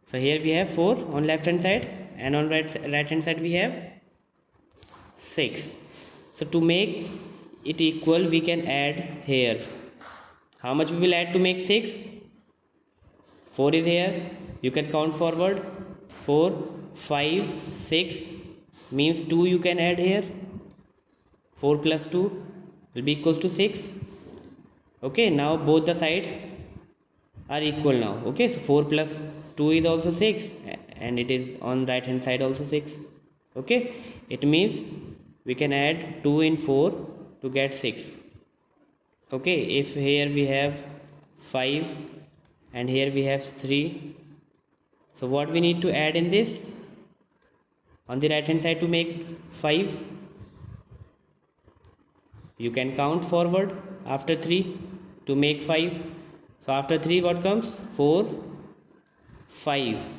So here we have 4 on left hand side, and on right hand side we have 6. So to make it equal, we can add here. How much we will add to make 6? 4 is here, you can count forward. 4, 5, 6 means 2 you can add here. 4 plus 2 will be equals to 6. Okay, now both the sides are equal now. Okay, so 4 plus 2 is also 6, and it is on right hand side also 6. Okay, it means we can add 2 in 4 to get 6. Okay, if here we have 5 and here we have 3, so what we need to add in this on the right hand side to make 5? You can count forward after 3 to make 5. So after 3 what comes? 4, 5.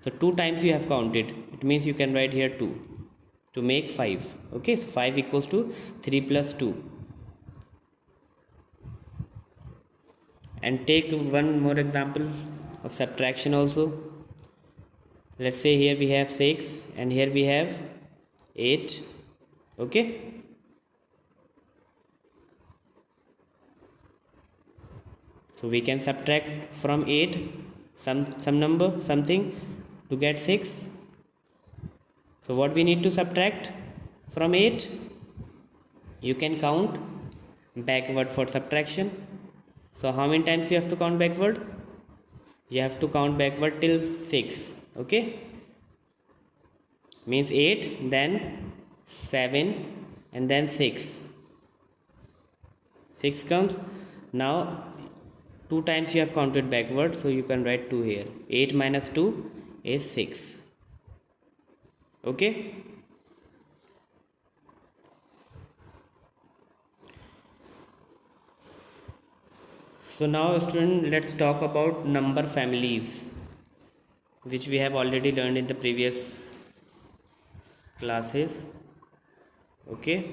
So 2 times you have counted, it means you can write here 2 to make 5. Okay, so 5 equals to 3 plus 2. And take one more example of subtraction also. Let's say here we have 6 and here we have 8. Okay, so we can subtract from 8 some number, something, to get 6. So what we need to subtract from 8? You can count backward for subtraction. So how many times you have to count backward? You have to count backward till 6. Okay, means 8, then 7, and then 6. 6 comes. Now 2 times you have counted backward, so you can write 2 here. 8 minus 2 is 6. Okay, so now student, let's talk about number families, which we have already learned in the previous classes. Okay,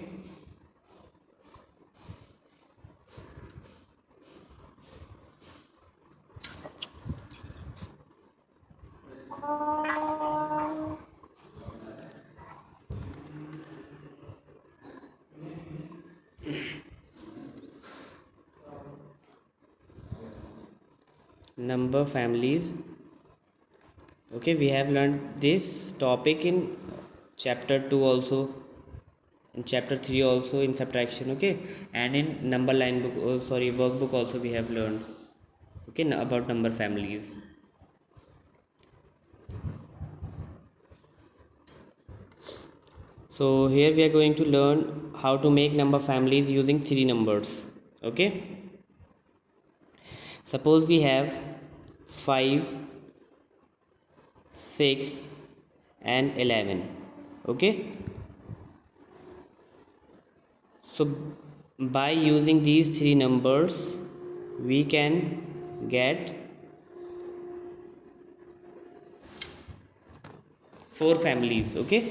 number families. Okay, we have learned this topic in chapter 2 also, in chapter 3 also, in subtraction. Okay, and in number line book, workbook also we have learned. Okay, about number families. So here we are going to learn how to make number families using 3 numbers. Okay, suppose we have 5, 6 and 11. Okay, so by using these 3 numbers we can get 4 families. Okay,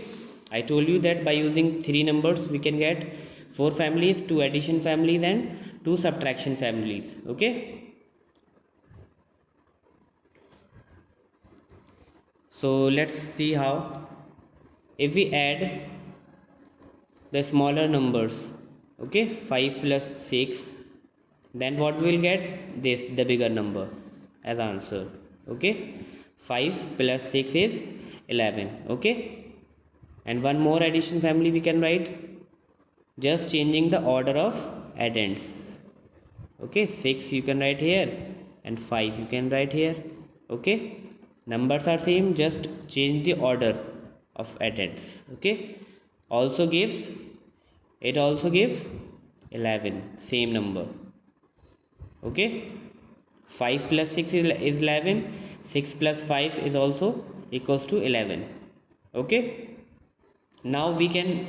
I told you that by using 3 numbers we can get 4 families, 2 addition families and 2 subtraction families. Okay, so let's see how. If we add the smaller numbers, okay, 5 plus 6, then what we will get? This, the bigger number, as answer. Okay, 5 plus 6 is 11. Okay, and one more addition family we can write, just changing the order of addends. Okay, 6 you can write here and 5 you can write here. Okay, numbers are same, just change the order of addends. Okay, also gives 11, same number. Okay, 5 plus 6 is 11, 6 plus 5 is also equals to 11. Okay, now we can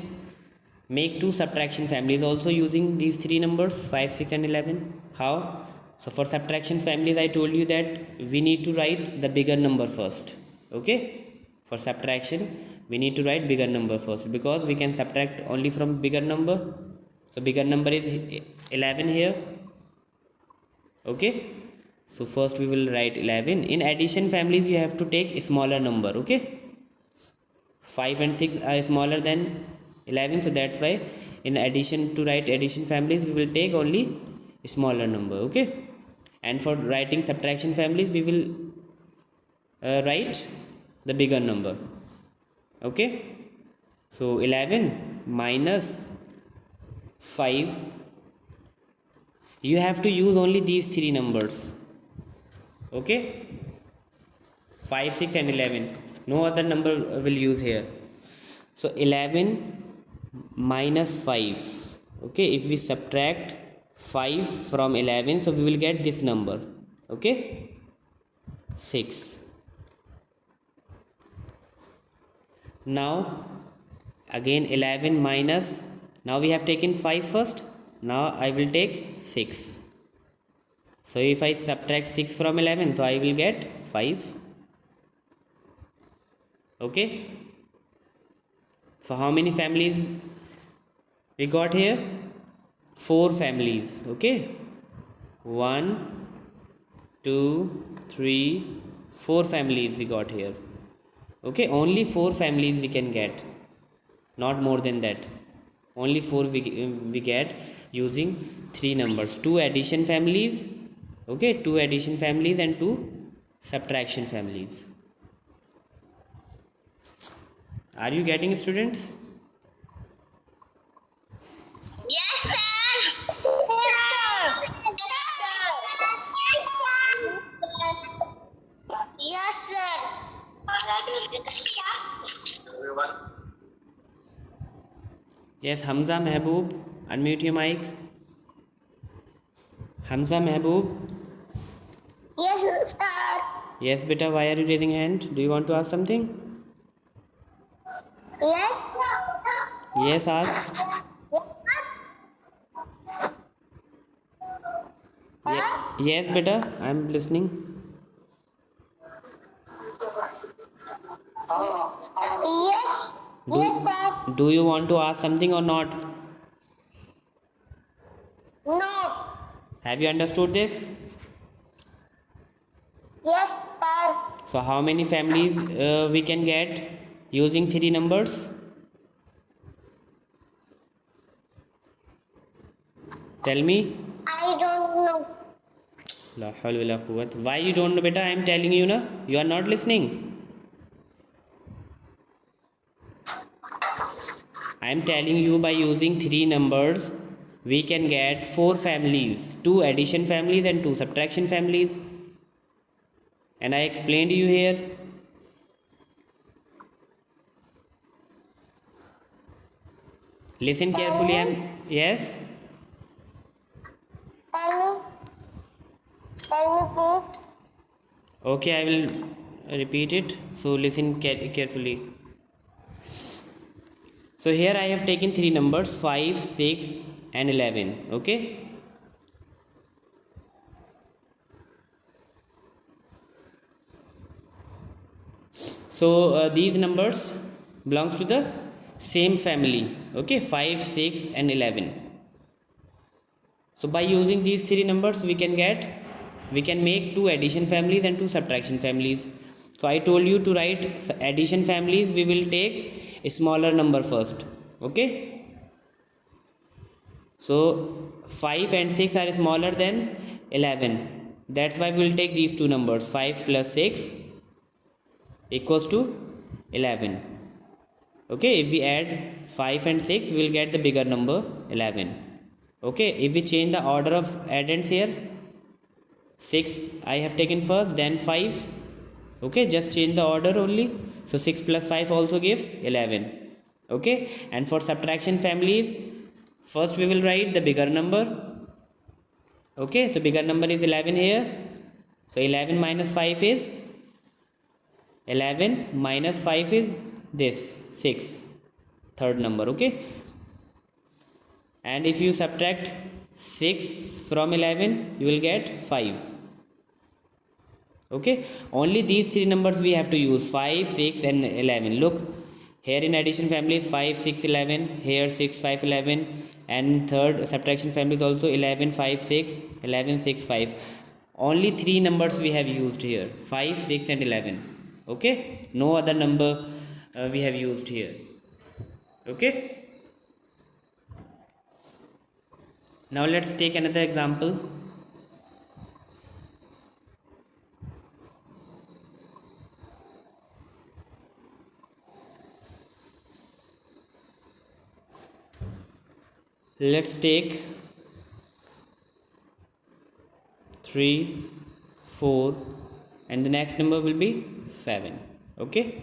make 2 subtraction families also using these 3 numbers, 5, 6 and 11. How? So for subtraction families I told you that we need to write the bigger number first. Okay, for subtraction we need to write bigger number first, because we can subtract only from bigger number. So bigger number is 11 here. Okay, So first we will write 11. In addition families, you have to take a smaller number. Okay, 5 and 6 are smaller than 11, so that's why in addition to write addition families, we will take only a smaller number. Okay, and for writing subtraction families, we will write the bigger number. Okay, so 11 minus 5, you have to use only these three numbers. Okay, 5, 6 and 11, no other number will use here. So 11 minus 5. Okay, if we subtract 5 from 11, so we will get this number. Okay, 6. Now again 11 minus, now we have taken 5 first, now I will take 6. So if I subtract 6 from 11, so I will get 5. Okay, so how many families we got here? 4 families. Okay, 1, 2, 3, 4 families we got here. Okay, only 4 families we can get, not more than that. Only 4 we get using 3 numbers. 2 addition families. Okay, 2 addition families and 2 subtraction families. Are you getting, students? Yes, sir. Yes, sir. Yes, Hamza Mehboob, unmute your mic. Hamza Mehboob. Yes, sir. Yes, beta, why are you raising hand? Do you want to ask something? Yes. Yes, ask. Yes, beta, I am listening. Yes. Yes, sir. Do you want to ask something or not? No. Have you understood this? Yes, sir. So how many families we can get using 3 numbers? Tell me. I don't know. La hawla wala quwwata. Why you don't know, beta? I am telling you na. You are not listening. I am telling you, by using 3 numbers we can get 4 families, 2 addition families and 2 subtraction families. And I explained you here. Listen carefully. Yes. Tell me, please. Okay, I will repeat it. So listen carefully. So here I have taken 3 numbers, 5, 6 and 11. Okay. So these numbers belongs to the same family. Okay, 5, 6 and 11. So by using these 3 numbers we can make 2 addition families and 2 subtraction families. So I told you to write addition families, we will take a smaller number first. Okay, so 5 and 6 are smaller than 11, that's why we will take these 2 numbers. 5 plus 6 equals to 11. Okay, if we add 5 and 6 we will get the bigger number 11. Okay, if we change the order of addends here, 6 I have taken first, then 5. Okay, just change the order only. So 6 plus 5 also gives 11. Okay, and for subtraction families, first we will write the bigger number. Okay, so bigger number is 11 here. So 11 minus 5 is 11 minus 5 is this 6, third number. Okay, and if you subtract 6 from 11 you will get 5. Okay, only these 3 numbers we have to use, 5, 6 and 11. Look here, in addition family is 5, 6, 11. Here 6, 5, 11. And third subtraction family is also 11, 5, 6, 11, 6, 5. only three numbers we have used here, 5, 6 and 11. Okay, no other number we have used here. Okay, now let's take another example. Let's take 3, 4 and the next number will be 7. Okay,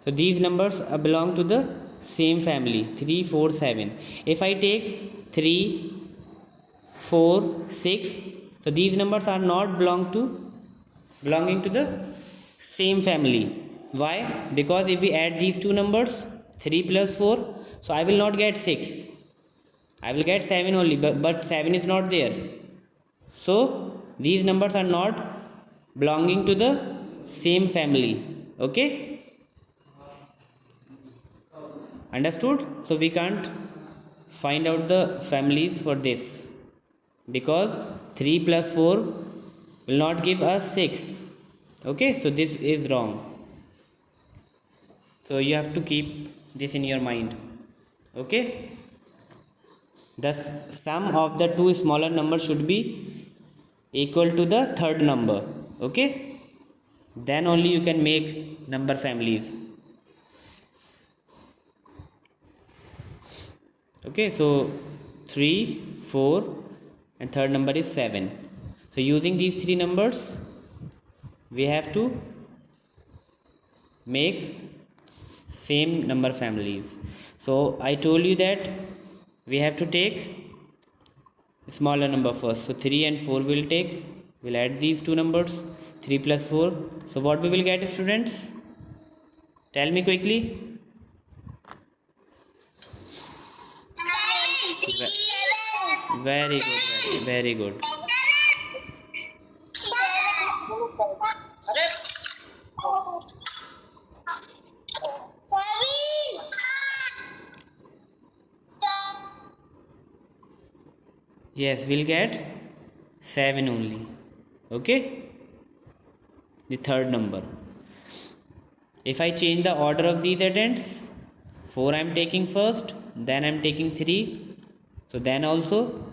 so these numbers belong to the same family, 3, 4, 7. If I take 3, 4, 6, so these numbers are not belonging to the same family. Why? Because if we add these two numbers, 3 plus 4, so I will not get 6, I will get 7 only, but 7 is not there. So these numbers are not belonging to the same family. Okay, understood? So we can't find out the families for this, because 3 plus 4 will not give us 6. Okay, so this is wrong. So you have to keep this in your mind. Okay, the sum of the two smaller numbers should be equal to the third number. Okay, then only you can make number families. Okay, so 3, 4 and third number is 7. So using these three numbers we have to make same number families. So I told you that we have to take smaller number first. So 3 and 4 we'll add these two numbers, 3 plus 4. So what we will get, students? Tell me quickly. Very good, very good. Yes, we'll get 7 only. Okay, the third number. If I change the order of these addends, 4 I am taking first, then I am taking 3. So then also,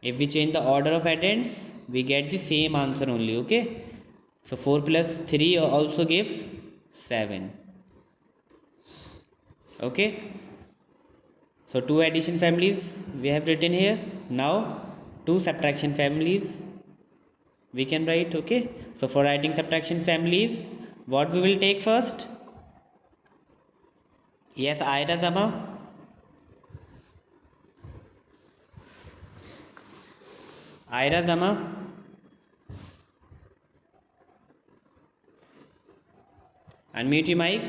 if we change the order of addends, we get the same answer only. Okay, so 4 plus 3 also gives 7. Okay, so two addition families we have written here. Now two subtraction families we can write. Okay, so for writing subtraction families, what we will take first? Yes, Ira Zama. Ira Zama. Unmute your mic.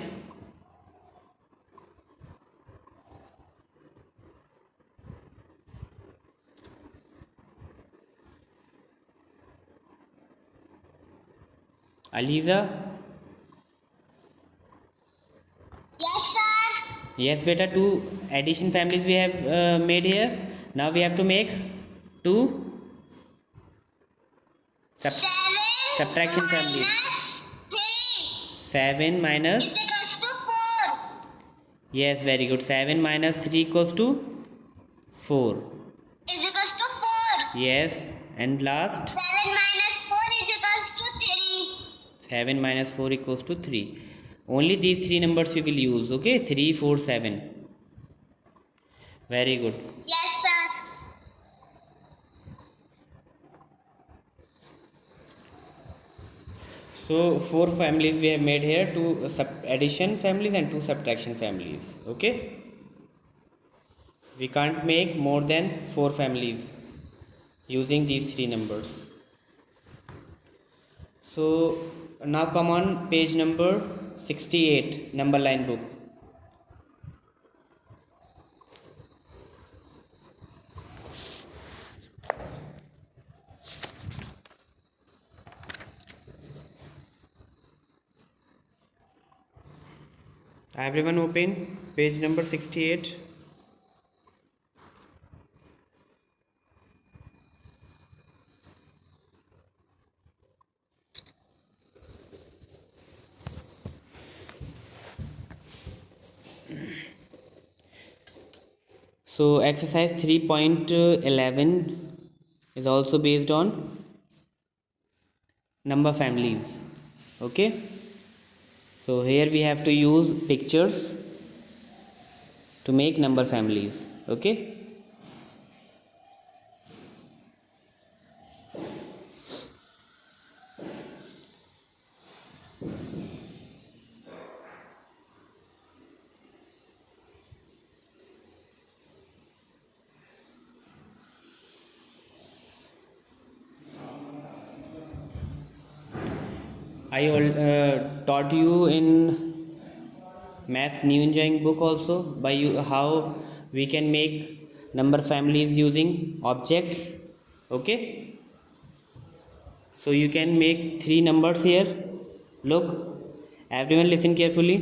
Aliza. Yes, sir. Yes, beta, two addition families we have made here. Now we have to make two subtraction families. 7 minus. Is equals to 4. Yes, very good. 7 minus 3 equals to 4. Is equals to 4. Yes, and last. 7 minus 4 is equals to 3. 7 minus 4 equals to 3. Only these three numbers you will use. Okay, 3, 4, 7. Very good. Yes, sir. So four families we have made here, two addition families and two subtraction families. Okay, we can't make more than 4 families using these three numbers. So now come on page number 68, number line book. Everyone open page number 68. So exercise 3.11 is also based on number families. Okay, so here we have to use pictures to make number families. Okay, I taught you in maths new engineering book also by how we can make number families using objects. Okay, so you can make three numbers here. Look, everyone listen carefully.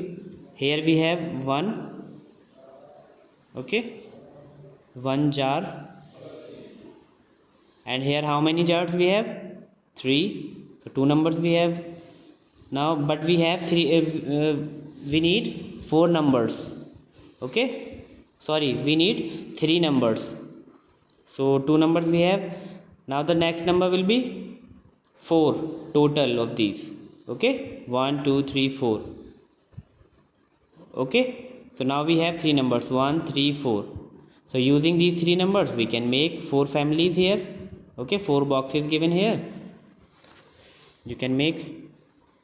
Here we have one. Okay, one jar, and here how many jars we have? Three. So two numbers we have now, but we have three. We need four numbers. Okay, sorry, we need three numbers. So two numbers we have. Now the next number will be four total of these. Okay, 1 2 3 4. Okay, so now we have three numbers, 1 3 4. So using these three numbers we can make four families here. Okay, four boxes given here you can make.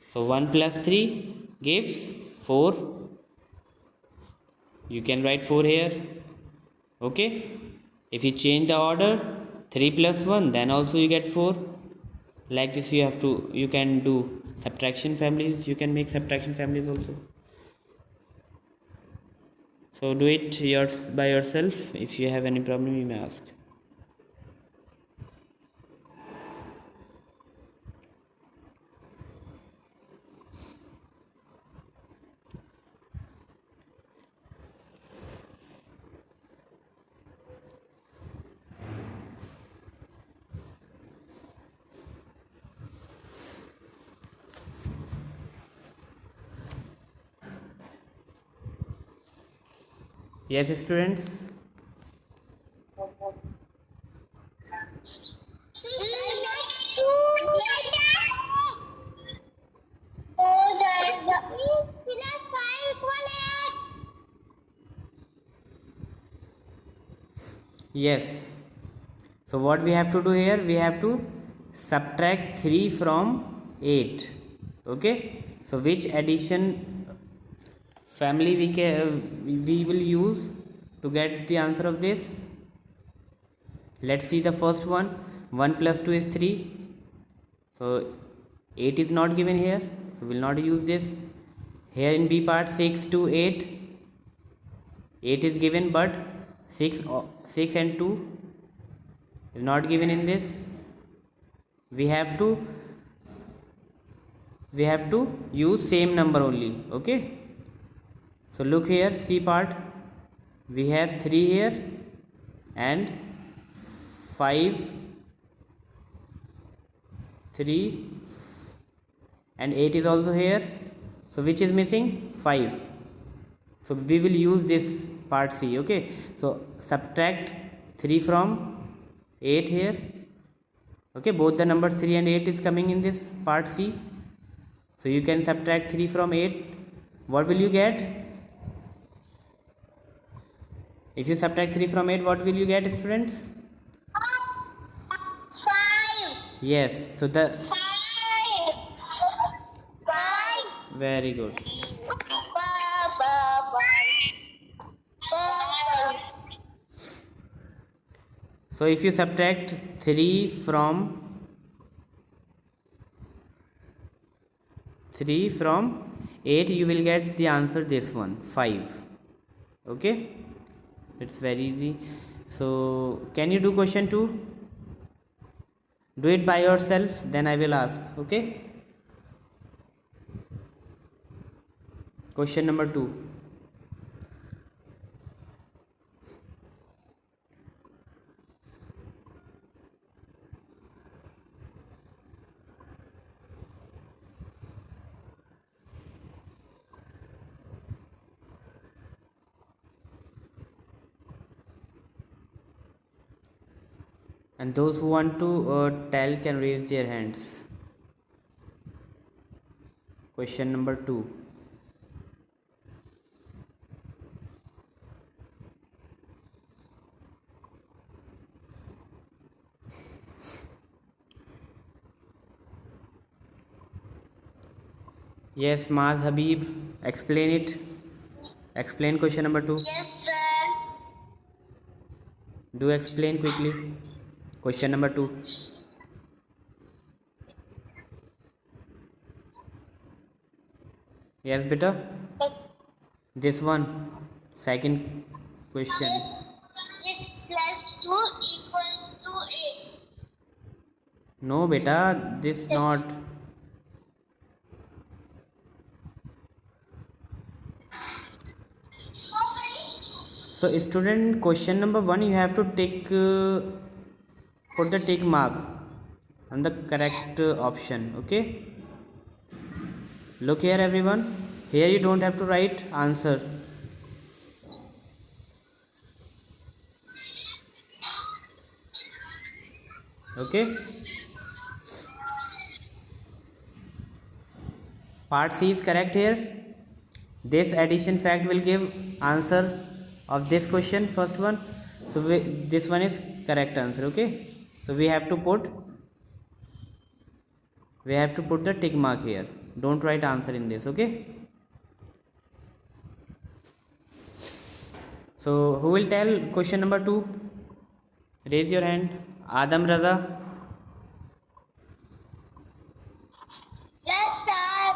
So 1 plus 3 gives 4. You can write 4 here. Okay, if you change the order, 3 plus 1, then also you get 4. Like this you can do subtraction families. You can make subtraction families also. So do it by yourself. If you have any problem, you may ask. Yes, students. Yes. So what we have to do here? We have to subtract 3 from 8. Okay. So which addition family we will use to get the answer of this? Let's see the first one. 1 plus 2 is 3. So 8 is not given here, so we'll not use this. Here in B part, 6 to 8. 8 is given, but 6 and 2 is not given in this. We have to use same number only. Okay, so look here, C part, we have 3 here and 5, 3 and 8 is also here. So which is missing? 5. So we will use this part C. Okay, so subtract 3 from 8 here. Okay, both the numbers 3 and 8 is coming in this part C. So you can subtract 3 from 8. What will you get? If you subtract 3 from 8, what will you get, students? 5. Yes, so the 5. 5. very good. So if you subtract 3 from 8, you will get the answer, this one, 5. Okay, it's very easy. So can you do question 2? Do it by yourself, then I will ask. Okay, question number 2. And those who want to tell can raise their hands. Question number 2. Yes, Maz Habib, explain it. Explain question number 2. Yes, sir. Do explain quickly. Question number 2. Yes, beta. This one. Second question. 6 plus 2 equals to 8. No, beta. This not. So, student, question number 1, you have to take put the tick mark on the correct option. Okay. Look here, everyone. Here you don't have to write answer. Okay. Part C is correct here. This addition fact will give answer of this question, first one. So this one is correct answer. Okay. So we have to put the tick mark here. Don't write answer in this. Okay. So who will tell question number 2? Raise your hand. Adam Raza. Yes, sir.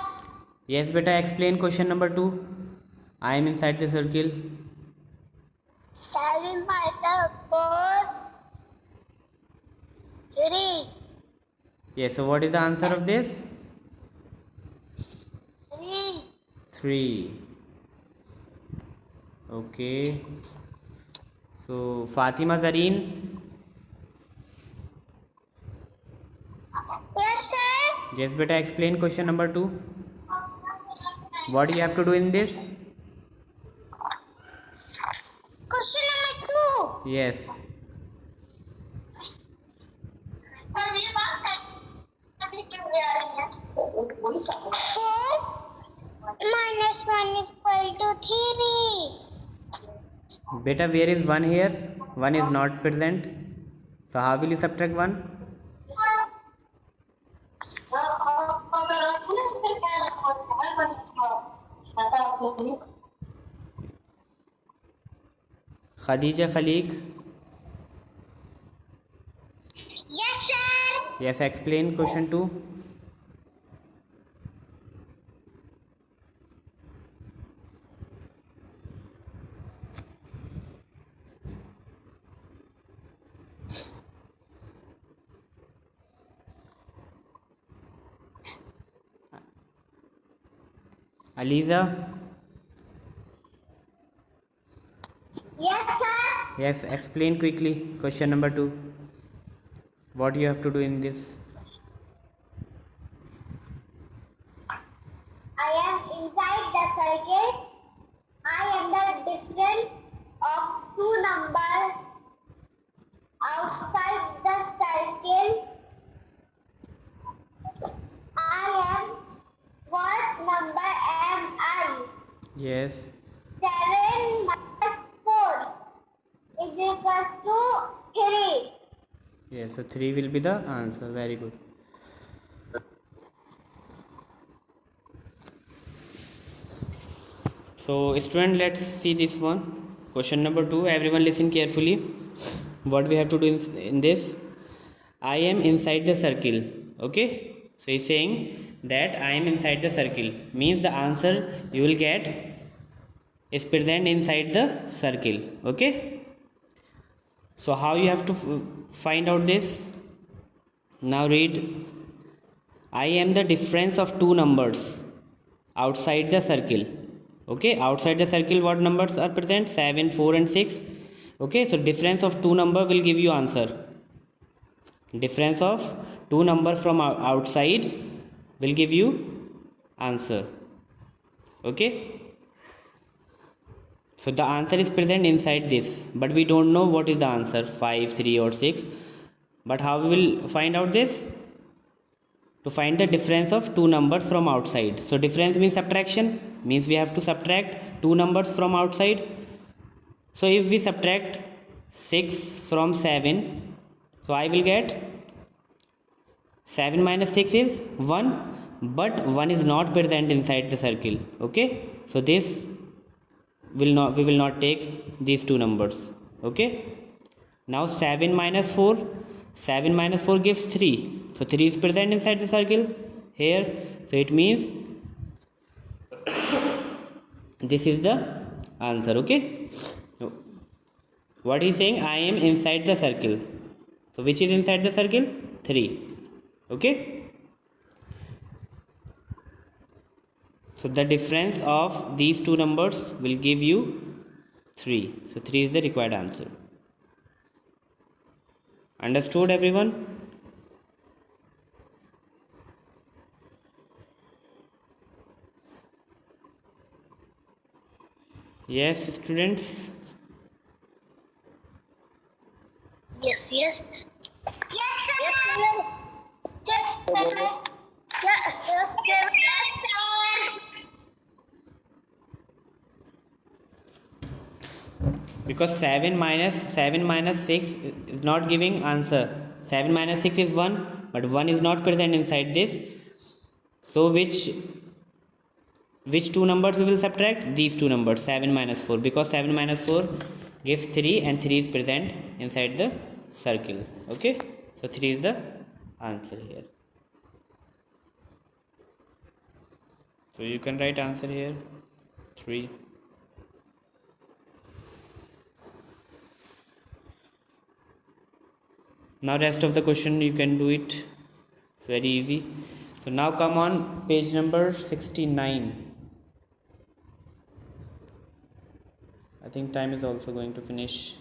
Yes, beta. Explain question number 2. I am inside the circle. 7 minus 4, 3. Yes. So what is the answer of this? 3. 3. Okay. So Fatima Zareen. Yes, sir. Yes, beta. Explain question number 2. What you have to do in this? Question number 2. Yes. 4 minus 1 is equal to 3. Beta, where is 1 here? 1 is not present. So how will you subtract 1? Khadija Khalik. Yes, sir. Yes, explain question 2. Aliza. Yes, sir. Yes, explain quickly question number 2. What you have to do in this? I am inside the circle. I am the difference of 2 numbers outside the circle. I am, what number am I? Yes. 7 minus 4 is equal to 3. Yes, so 3 will be the answer. Very good. So student, let's see this one. Question number 2. Everyone listen carefully. What we have to do in this? I am inside the circle. Okay. So he's saying that I am inside the circle. Means the answer you will get is present inside the circle. Okay. So how you have to find out this? Now read. I am the difference of 2 numbers outside the circle. Okay, outside the circle what numbers are present? 7, 4 and 6. Okay, so difference of 2 number will give you answer. Difference of 2 number from outside will give you answer. Okay, so the answer is present inside this, but we don't know what is the answer, 5, 3 or 6. But how we will find out this? To find the difference of two numbers from outside. So difference means subtraction, means we have to subtract two numbers from outside. So if we subtract 6 from 7, so I will get 7 minus 6 is 1, but 1 is not present inside the circle. Okay, so this will not, we will not take these two numbers. Okay, now 7 minus 4, 7 minus 4 gives 3, so 3 is present inside the circle here, so it means this is the answer. Okay, what he is saying, I am inside the circle, so which is inside the circle? 3. Okay, so the difference of these two numbers will give you 3, so 3 is the required answer. Understood everyone? Yes, students. Yes, yes. Yes, sir. Yes, sir. Yes, sir. Yes, sir. Because 7 minus 6 is not giving answer. 7 minus 6 is 1, but 1 is not present inside this. So which two numbers we will subtract? These two numbers, 7 minus 4, because 7 minus 4 gives 3 and 3 is present inside the circle. Okay, so 3 is the answer here. So you can write answer here, 3. Now rest of the question you can do it, it's very easy. So now come on page number 69. I think time is also going to finish.